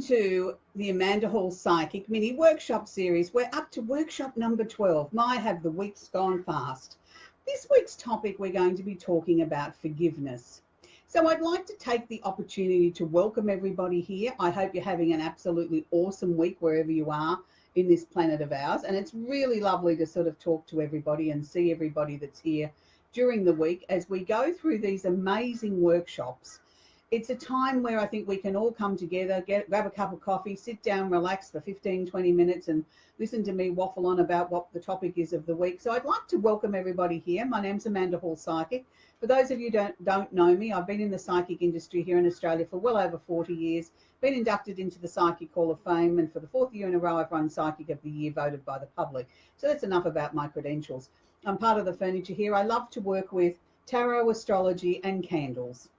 To the Amanda Hall Psychic Mini Workshop Series. We're up to workshop number 12. My, have the weeks gone fast. This week's topic, we're going to be talking about forgiveness. So I'd like to take the opportunity to welcome everybody here. I hope you're having an absolutely awesome week wherever you are in this planet of ours. And it's really lovely to sort of talk to everybody and see everybody that's here during the week as we go through these amazing workshops. It's a time where I think we can all come together, grab a cup of coffee, sit down, relax for 15, 20 minutes and listen to me waffle on about what the topic is of the week. So I'd like to welcome everybody here. My name's Amanda Hall Psychic. For those of you who don't know me, I've been in the psychic industry here in Australia for well over 40 years, been inducted into the Psychic Hall of Fame, and for the 4th year in a row I've run Psychic of the Year voted by the public. So that's enough about my credentials. I'm part of the furniture here. I love to work with tarot, astrology and candles.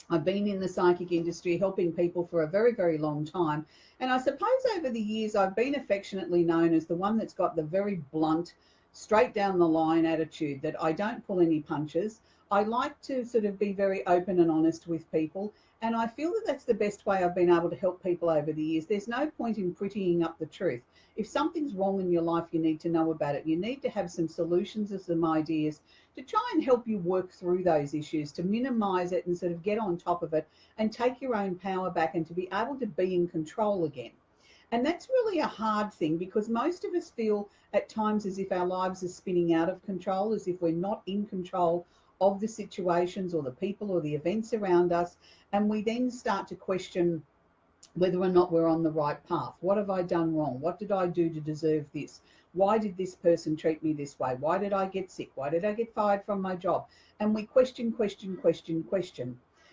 I've been in the psychic industry helping people for a very, very long time. And I suppose over the years, I've been affectionately known as the one that's got the very blunt, straight down the line attitude, that I don't pull any punches. I like to sort of be very open and honest with people. And I feel that that's the best way I've been able to help people over the years. There's no point in prettying up the truth. If something's wrong in your life, you need to know about it. You need to have some solutions or some ideas to try and help you work through those issues, to minimize it and sort of get on top of it and take your own power back and to be able to be in control again. And that's really a hard thing because most of us feel at times as if our lives are spinning out of control, as if we're not in control of the situations or the people or the events around us. And we then start to question whether or not we're on the right path. What have I done wrong? What did I do to deserve this? Why did this person treat me this way? Why did I get sick? Why did I get fired from my job? And we question.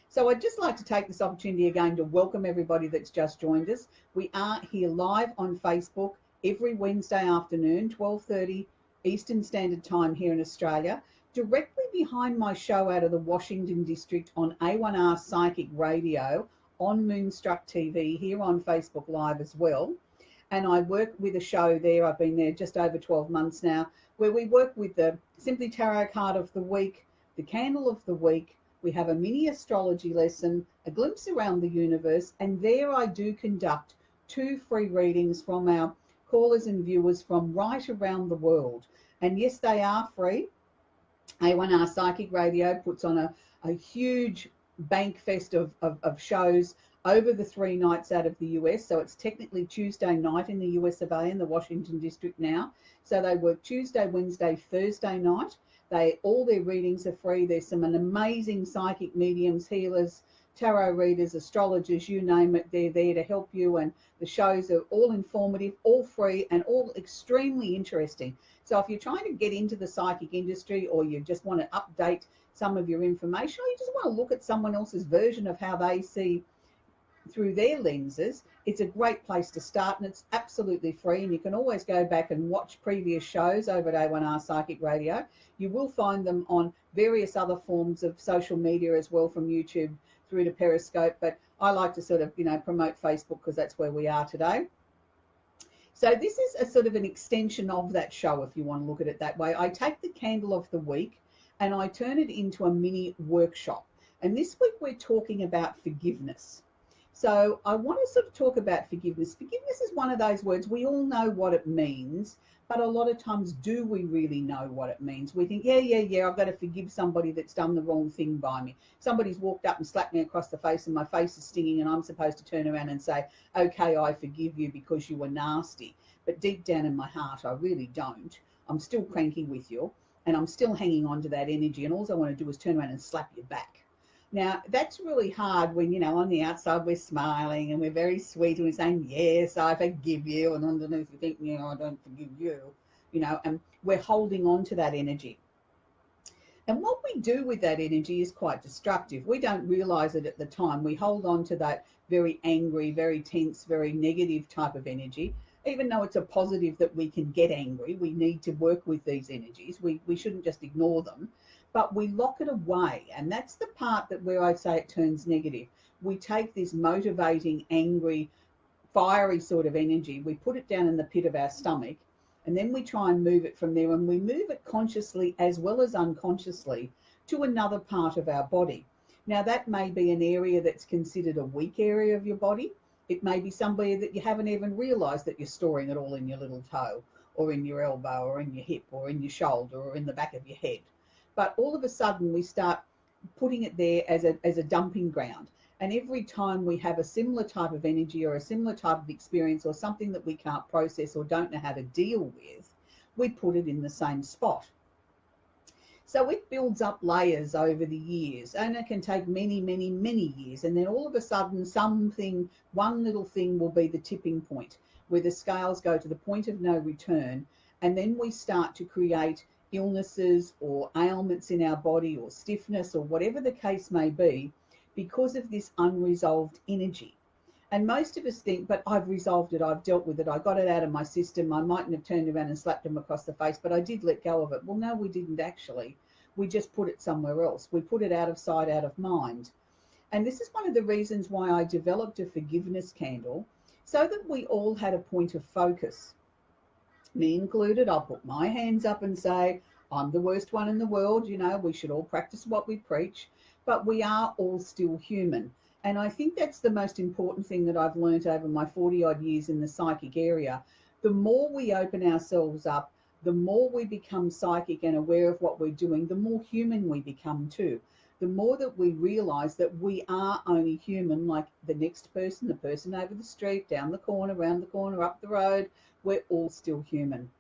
So I'd just like to take this opportunity again to welcome everybody that's just joined us. We are here live on Facebook every Wednesday afternoon, 12:30 Eastern Standard Time here in Australia, directly behind my show out of the Washington District on A1R Psychic Radio on Moonstruck TV here on Facebook Live as well. And I work with a show there. I've been there just over 12 months now, where we work with the Simply Tarot card of the week, the candle of the week. We have a mini astrology lesson, a glimpse around the universe, and there I do conduct 2 free readings from our callers and viewers from right around the world. And yes, they are free. A1R Psychic Radio puts on a huge bank fest of shows over the 3 nights out of the US. So it's technically Tuesday night in the US of A in the Washington District now. So they work Tuesday, Wednesday, Thursday night. All their readings are free. There's some amazing psychic mediums, healers, tarot readers, astrologers, you name it. They're there to help you. And the shows are all informative, all free, and all extremely interesting. So if you're trying to get into the psychic industry, or you just want to update some of your information, or you just want to look at someone else's version of how they see through their lenses, it's a great place to start, and it's absolutely free. And you can always go back and watch previous shows over at A1R Psychic Radio. You will find them on various other forms of social media as well, from YouTube through to Periscope. But I like to sort of, promote Facebook because that's where we are today. So this is a sort of an extension of that show, if you want to look at it that way. I take the candle of the week and I turn it into a mini workshop. And this week we're talking about forgiveness. So I want to sort of talk about forgiveness. Forgiveness is one of those words, we all know what it means, but a lot of times, do we really know what it means? We think, yeah, I've got to forgive somebody that's done the wrong thing by me. Somebody's walked up and slapped me across the face and my face is stinging, and I'm supposed to turn around and say, okay, I forgive you because you were nasty. But deep down in my heart, I really don't. I'm still cranky with you and I'm still hanging on to that energy, and all I want to do is turn around and slap you back. Now, that's really hard when, on the outside we're smiling and we're very sweet and we're saying, yes, I forgive you. And underneath we think, I don't forgive you, and we're holding on to that energy. And what we do with that energy is quite destructive. We don't realize it at the time. We hold on to that very angry, very tense, very negative type of energy. Even though it's a positive that we can get angry, we need to work with these energies. We shouldn't just ignore them. But we lock it away, and that's the part that where I say it turns negative. We take this motivating, angry, fiery sort of energy, we put it down in the pit of our stomach, and then we try and move it from there, and we move it consciously as well as unconsciously to another part of our body. Now, that may be an area that's considered a weak area of your body. It may be somebody that you haven't even realized that you're storing it all in your little toe, or in your elbow, or in your hip, or in your shoulder, or in the back of your head. But all of a sudden we start putting it there as a dumping ground. And every time we have a similar type of energy or a similar type of experience or something that we can't process or don't know how to deal with, we put it in the same spot. So it builds up layers over the years, and it can take many, many, many years. And then all of a sudden, one little thing will be the tipping point where the scales go to the point of no return. And then we start to create illnesses or ailments in our body or stiffness or whatever the case may be because of this unresolved energy. And most of us think, but I've resolved it, I've dealt with it, I got it out of my system, I mightn't have turned around and slapped him across the face, but I did let go of it. Well, no, we didn't actually. We just put it somewhere else. We put it out of sight, out of mind. And this is one of the reasons why I developed a forgiveness candle, so that we all had a point of focus. Me included. I'll put my hands up and say, I'm the worst one in the world. You know, we should all practice what we preach, but we are all still human. And I think that's the most important thing that I've learned over my 40 odd years in the psychic area. The more we open ourselves up, the more we become psychic and aware of what we're doing, the more human we become too. The more that we realize that we are only human, like the next person, the person over the street, down the corner, around the corner, up the road, we're all still human.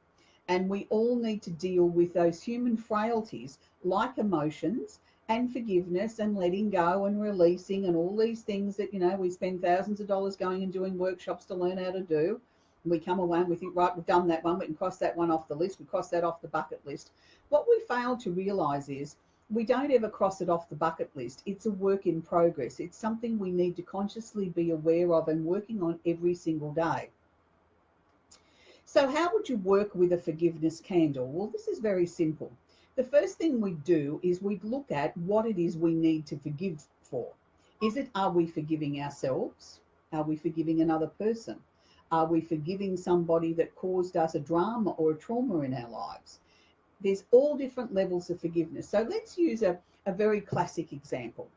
And we all need to deal with those human frailties like emotions and forgiveness and letting go and releasing and all these things that, you know, we spend thousands of dollars going and doing workshops to learn how to do. And we come away and we think, right, we've done that one, we can cross that one off the list, we cross that off the bucket list. What we fail to realize is we don't ever cross it off the bucket list. It's a work in progress. It's something we need to consciously be aware of and working on every single day. So how would you work with a forgiveness candle? Well, this is very simple. The first thing we do is we look at what it is we need to forgive for. Are we forgiving ourselves? Are we forgiving another person? Are we forgiving somebody that caused us a drama or a trauma in our lives? There's all different levels of forgiveness. So let's use a very classic example.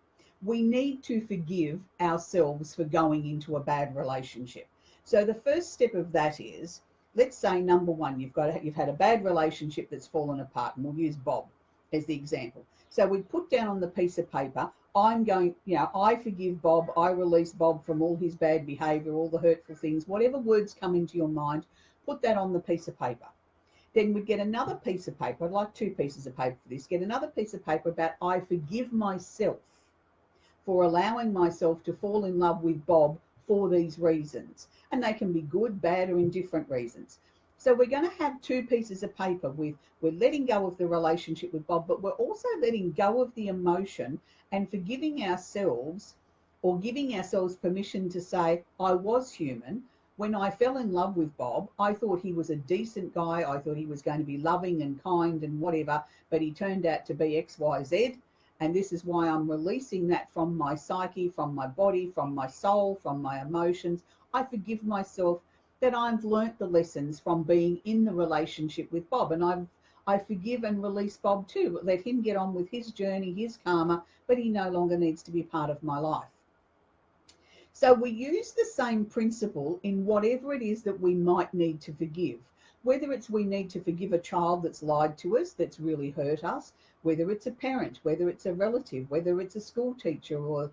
We need to forgive ourselves for going into a bad relationship. So the first step of that is, let's say number one, you've had a bad relationship that's fallen apart, and we'll use Bob as the example. So we put down on the piece of paper, I forgive Bob, I release Bob from all his bad behavior, all the hurtful things, whatever words come into your mind, put that on the piece of paper. Then we'd get another piece of paper, I'd like 2 pieces of paper for this, get another piece of paper about I forgive myself for allowing myself to fall in love with Bob for these reasons. And they can be good, bad, or indifferent reasons. So we're going to have 2 pieces of paper with, we're letting go of the relationship with Bob, but we're also letting go of the emotion and forgiving ourselves, or giving ourselves permission to say, I was human. When I fell in love with Bob, I thought he was a decent guy. I thought he was going to be loving and kind and whatever, but he turned out to be X, Y, Z. And this is why I'm releasing that from my psyche, from my body, from my soul, from my emotions. I forgive myself that I've learnt the lessons from being in the relationship with Bob. And I forgive and release Bob too. Let him get on with his journey, his karma, but he no longer needs to be part of my life. So we use the same principle in whatever it is that we might need to forgive. Whether it's we need to forgive a child that's lied to us, that's really hurt us, whether it's a parent, whether it's a relative, whether it's a school teacher or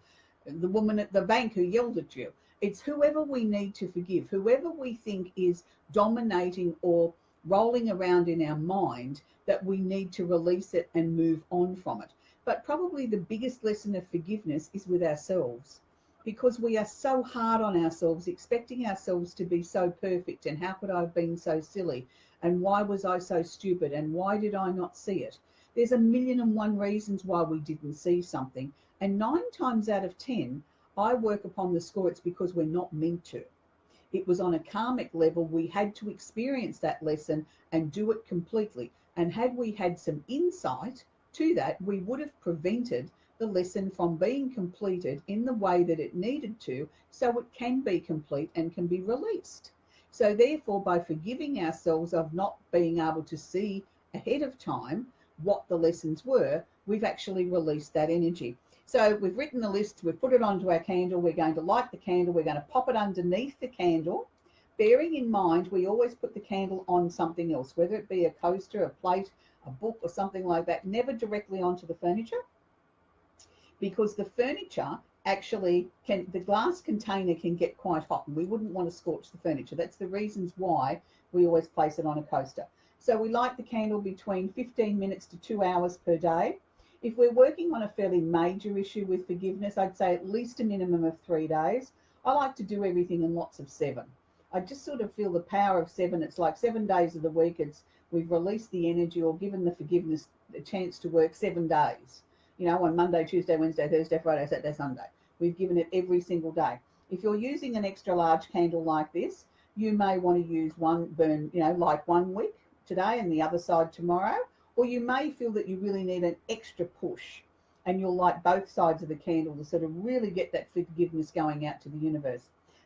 the woman at the bank who yelled at you. It's whoever we need to forgive, whoever we think is dominating or rolling around in our mind, that we need to release it and move on from it. But probably the biggest lesson of forgiveness is with ourselves, because we are so hard on ourselves, expecting ourselves to be so perfect. And how could I have been so silly? And why was I so stupid? And why did I not see it? There's 1,000,001 reasons why we didn't see something. And 9 times out of 10, I work upon the score, it's because we're not meant to. It was on a karmic level. We had to experience that lesson and do it completely. And had we had some insight to that, we would have prevented the lesson from being completed in the way that it needed to, so it can be complete and can be released. So therefore, by forgiving ourselves of not being able to see ahead of time what the lessons were, we've actually released that energy. So we've written the list, we've put it onto our candle, we're going to light the candle, we're going to pop it underneath the candle, bearing in mind we always put the candle on something else, whether it be a coaster, a plate, a book or something like that, never directly onto the furniture, because the furniture actually can, the glass container can get quite hot and we wouldn't want to scorch the furniture. That's the reasons why we always place it on a coaster. So we light the candle between 15 minutes to 2 hours per day. If we're working on a fairly major issue with forgiveness, I'd say at least a minimum of 3 days. I like to do everything in lots of 7. I just sort of feel the power of 7. It's like 7 days of the week. We've released the energy or given the forgiveness a chance to work 7 days. You know, on Monday, Tuesday, Wednesday, Thursday, Friday, Saturday, Sunday. We've given it every single day. If you're using an extra large candle like this, you may want to use one burn, you know, like 1 week today and the other side tomorrow, or you may feel that you really need an extra push and you'll light both sides of the candle to sort of really get that forgiveness going out to the universe.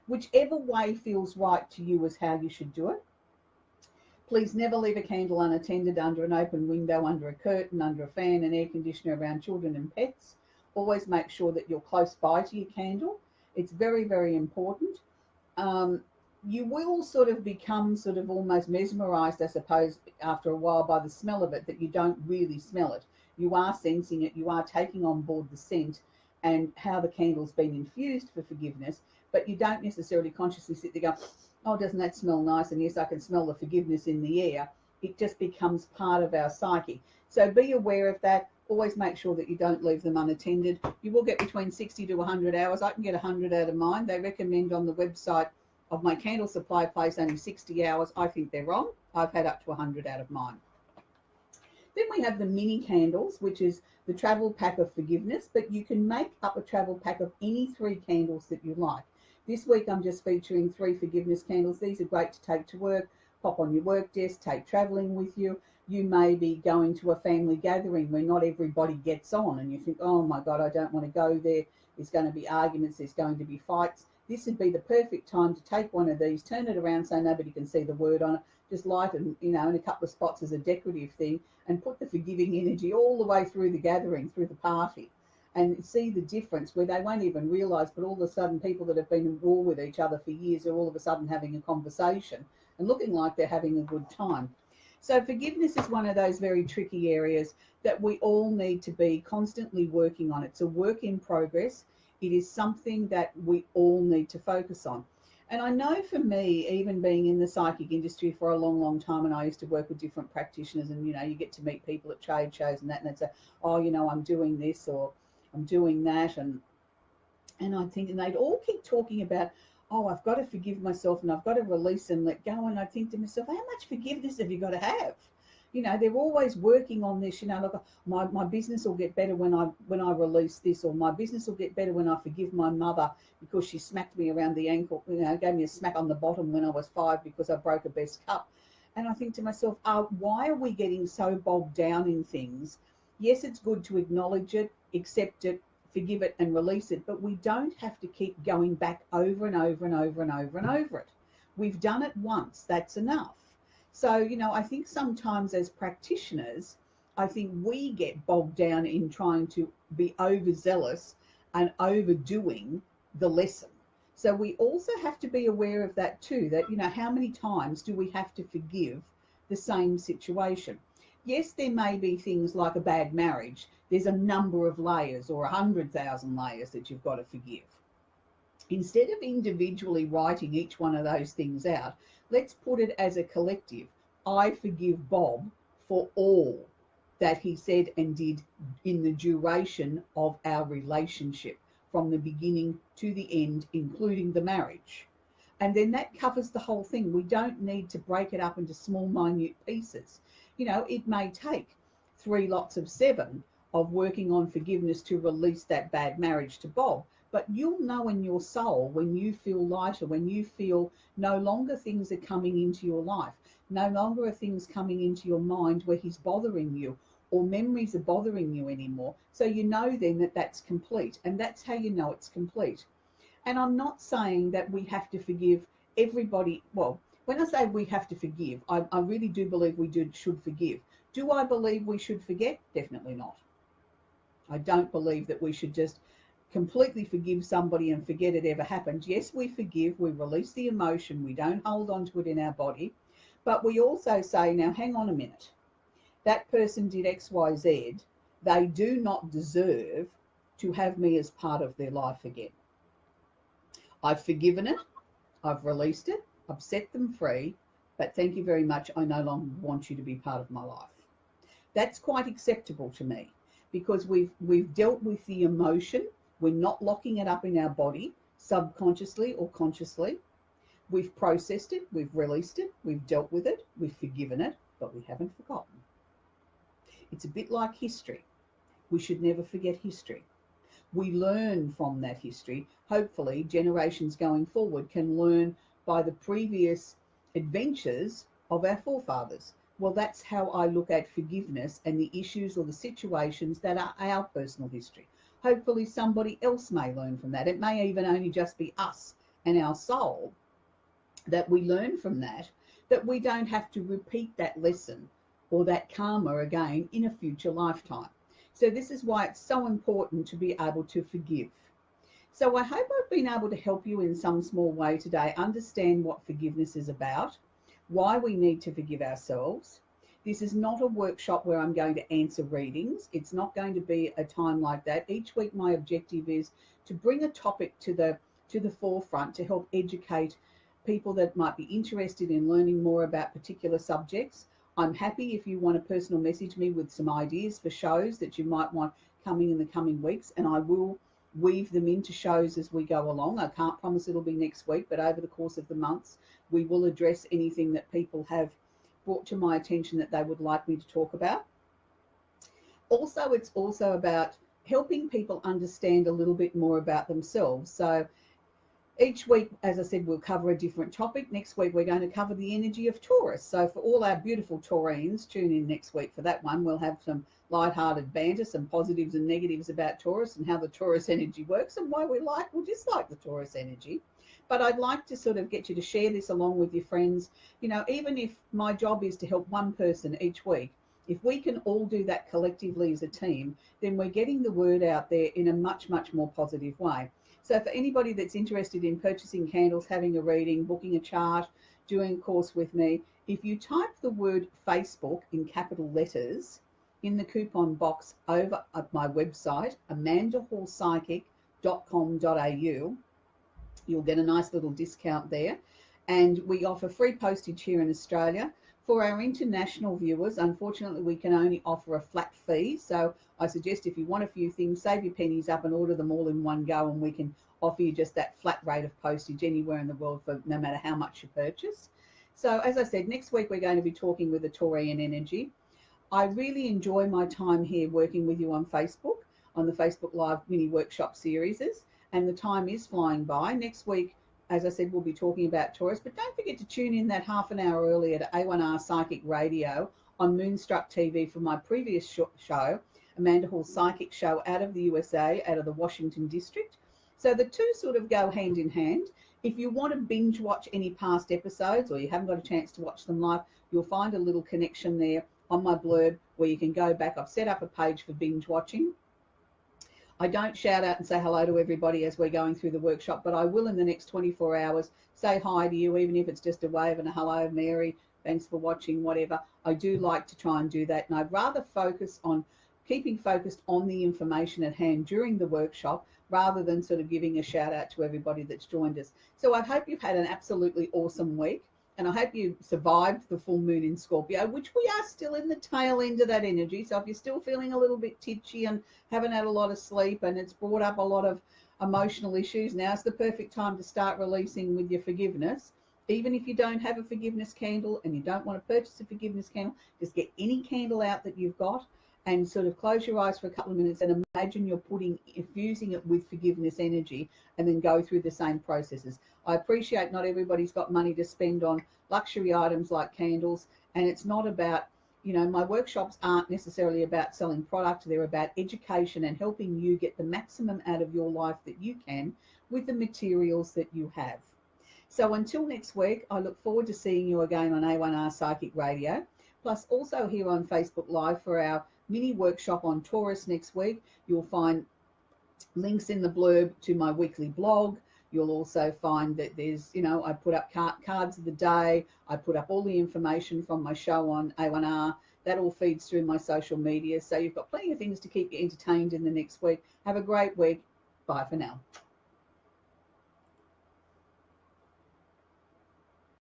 Whichever way feels right to you is how you should do it. Please never leave a candle unattended under an open window, under a curtain, under a fan, an air conditioner, around children and pets. Always make sure that you're close by to your candle. It's very, very important. You will sort of become sort of almost mesmerized, I suppose, after a while by the smell of it, that you don't really smell it. You are sensing it, you are taking on board the scent and how the candle's been infused for forgiveness, but you don't necessarily consciously sit there going, oh, doesn't that smell nice? And yes, I can smell the forgiveness in the air. It just becomes part of our psyche. So be aware of that. Always make sure that you don't leave them unattended. You will get between 60 to 100 hours. I can get 100 out of mine. They recommend on the website of my candle supply place only 60 hours. I think they're wrong. I've had up to 100 out of mine. Then we have the mini candles, which is the travel pack of forgiveness, but you can make up a travel pack of any 3 candles that you like. This week I'm just featuring 3 forgiveness candles. These are great to take to work, pop on your work desk, take traveling with you. You may be going to a family gathering where not everybody gets on and you think, oh my God, I don't want to go there. There's going to be arguments, there's going to be fights. This would be the perfect time to take one of these, turn it around so nobody can see the word on it, just light it, you know, in a couple of spots as a decorative thing and put the forgiving energy all the way through the gathering, through the party, and see the difference where they won't even realise, but all of a sudden people that have been in war with each other for years are all of a sudden having a conversation and looking like they're having a good time. So forgiveness is one of those very tricky areas that we all need to be constantly working on. It's a work in progress. It is something that we all need to focus on. And I know for me, even being in the psychic industry for a long, long time, and I used to work with different practitioners and, you know, you get to meet people at trade shows and they'd say, oh, you know, I'm doing this or I'm doing that. And I think, and they'd all keep talking about, oh, I've got to forgive myself and I've got to release and let go. And I think to myself, how much forgiveness have you got to have? You know, they're always working on this, you know, look, my business will get better when I release this, or my business will get better when I forgive my mother because she smacked me around the ankle, you know, gave me a smack on the bottom when I was 5 because I broke a best cup. And I think to myself, why are we getting so bogged down in things? Yes, it's good to acknowledge it, accept it, forgive it and release it, but we don't have to keep going back over and over and over and over and over it. We've done it once, that's enough. So, you know, I think sometimes as practitioners, I think we get bogged down in trying to be overzealous and overdoing the lesson. So we also have to be aware of that too, that, you know, how many times do we have to forgive the same situation? Yes, there may be things like a bad marriage. There's a number of layers or 100,000 layers that you've got to forgive. Instead of individually writing each one of those things out, let's put it as a collective. I forgive Bob for all that he said and did in the duration of our relationship, from the beginning to the end, including the marriage. And then that covers the whole thing. We don't need to break it up into small, minute pieces. You know, it may take 3 lots of 7 of working on forgiveness to release that bad marriage to Bob. But you'll know in your soul when you feel lighter, when you feel no longer things are coming into your life, no longer are things coming into your mind where he's bothering you or memories are bothering you anymore. So you know then that that's complete, and that's how you know it's complete. And I'm not saying that we have to forgive everybody. Well, when I say we have to forgive, I really do believe we should forgive. Do I believe we should forget? Definitely not. I don't believe that we should just completely forgive somebody and forget it ever happened. Yes, we forgive, we release the emotion, we don't hold on to it in our body, but we also say, now hang on a minute, that person did XYZ, they do not deserve to have me as part of their life again. I've forgiven it, I've released it, I've set them free, but thank you very much, I no longer want you to be part of my life. That's quite acceptable to me because we've dealt with the emotion. We're not locking it up in our body subconsciously or consciously. We've processed it, we've released it, we've dealt with it, we've forgiven it, but we haven't forgotten. It's a bit like history. We should never forget history. We learn from that history. Hopefully, generations going forward can learn by the previous adventures of our forefathers. Well, that's how I look at forgiveness and the issues or the situations that are our personal history. Hopefully, somebody else may learn from that. It may even only just be us and our soul that we learn from that, that we don't have to repeat that lesson or that karma again in a future lifetime. So this is why it's so important to be able to forgive. So I hope I've been able to help you in some small way today understand what forgiveness is about, why we need to forgive ourselves. This is not a workshop where I'm going to answer readings. It's not going to be a time like that. Each week my objective is to bring a topic to the forefront to help educate people that might be interested in learning more about particular subjects. I'm happy if you want to personal message me with some ideas for shows that you might want coming in the coming weeks, and I will weave them into shows as we go along. I can't promise it'll be next week, but over the course of the months, we will address anything that people have brought to my attention that they would like me to talk about. Also, it's also about helping people understand a little bit more about themselves. So each week, as I said, we'll cover a different topic. Next week, we're going to cover the energy of Taurus. So for all our beautiful Taurians, tune in next week for that one. We'll have some light-hearted banter, some positives and negatives about Taurus and how the Taurus energy works and why we like or dislike the Taurus energy. But I'd like to sort of get you to share this along with your friends. You know, even if my job is to help one person each week, if we can all do that collectively as a team, then we're getting the word out there in a much, much more positive way. So for anybody that's interested in purchasing candles, having a reading, booking a chart, doing a course with me, if you type the word Facebook in capital letters in the coupon box over at my website, amandahallpsychic.com.au, you'll get a nice little discount there. And we offer free postage here in Australia. For our international viewers, unfortunately, we can only offer a flat fee. So I suggest if you want a few things, save your pennies up and order them all in one go, and we can offer you just that flat rate of postage anywhere in the world for no matter how much you purchase. So as I said, next week we're going to be talking with the Taurian energy. I really enjoy my time here working with you on Facebook, on the Facebook Live mini workshop series, and the time is flying by. Next week, as I said, we'll be talking about Taurus, but don't forget to tune in that half an hour earlier to A1R Psychic Radio on Moonstruck TV for my previous show, Amanda Hall Psychic Show out of the USA, out of the Washington district. So the two sort of go hand in hand. If you want to binge watch any past episodes or you haven't got a chance to watch them live, you'll find a little connection there on my blurb where you can go back. I've set up a page for binge watching. I don't shout out and say hello to everybody as we're going through the workshop, but I will in the next 24 hours say hi to you, even if it's just a wave and a hello, Mary, thanks for watching, whatever. I do like to try and do that, and I'd rather focus on keeping focused on the information at hand during the workshop rather than sort of giving a shout out to everybody that's joined us. So I hope you've had an absolutely awesome week. And I hope you survived the full moon in Scorpio, which we are still in the tail end of that energy. So if you're still feeling a little bit titchy and haven't had a lot of sleep and it's brought up a lot of emotional issues, now's the perfect time to start releasing with your forgiveness. Even if you don't have a forgiveness candle and you don't want to purchase a forgiveness candle, just get any candle out that you've got and sort of close your eyes for a couple of minutes and imagine you're infusing it with forgiveness energy and then go through the same processes. I appreciate not everybody's got money to spend on luxury items like candles, and it's not about, you know, my workshops aren't necessarily about selling product. They're about education and helping you get the maximum out of your life that you can with the materials that you have. So until next week, I look forward to seeing you again on A1R Psychic Radio, plus also here on Facebook Live for our mini workshop on Taurus next week. You'll find links in the blurb to my weekly blog. You'll also find that there's, I put up cards of the day. I put up all the information from my show on A1R. That all feeds through my social media. So you've got plenty of things to keep you entertained in the next week. Have a great week. Bye for now.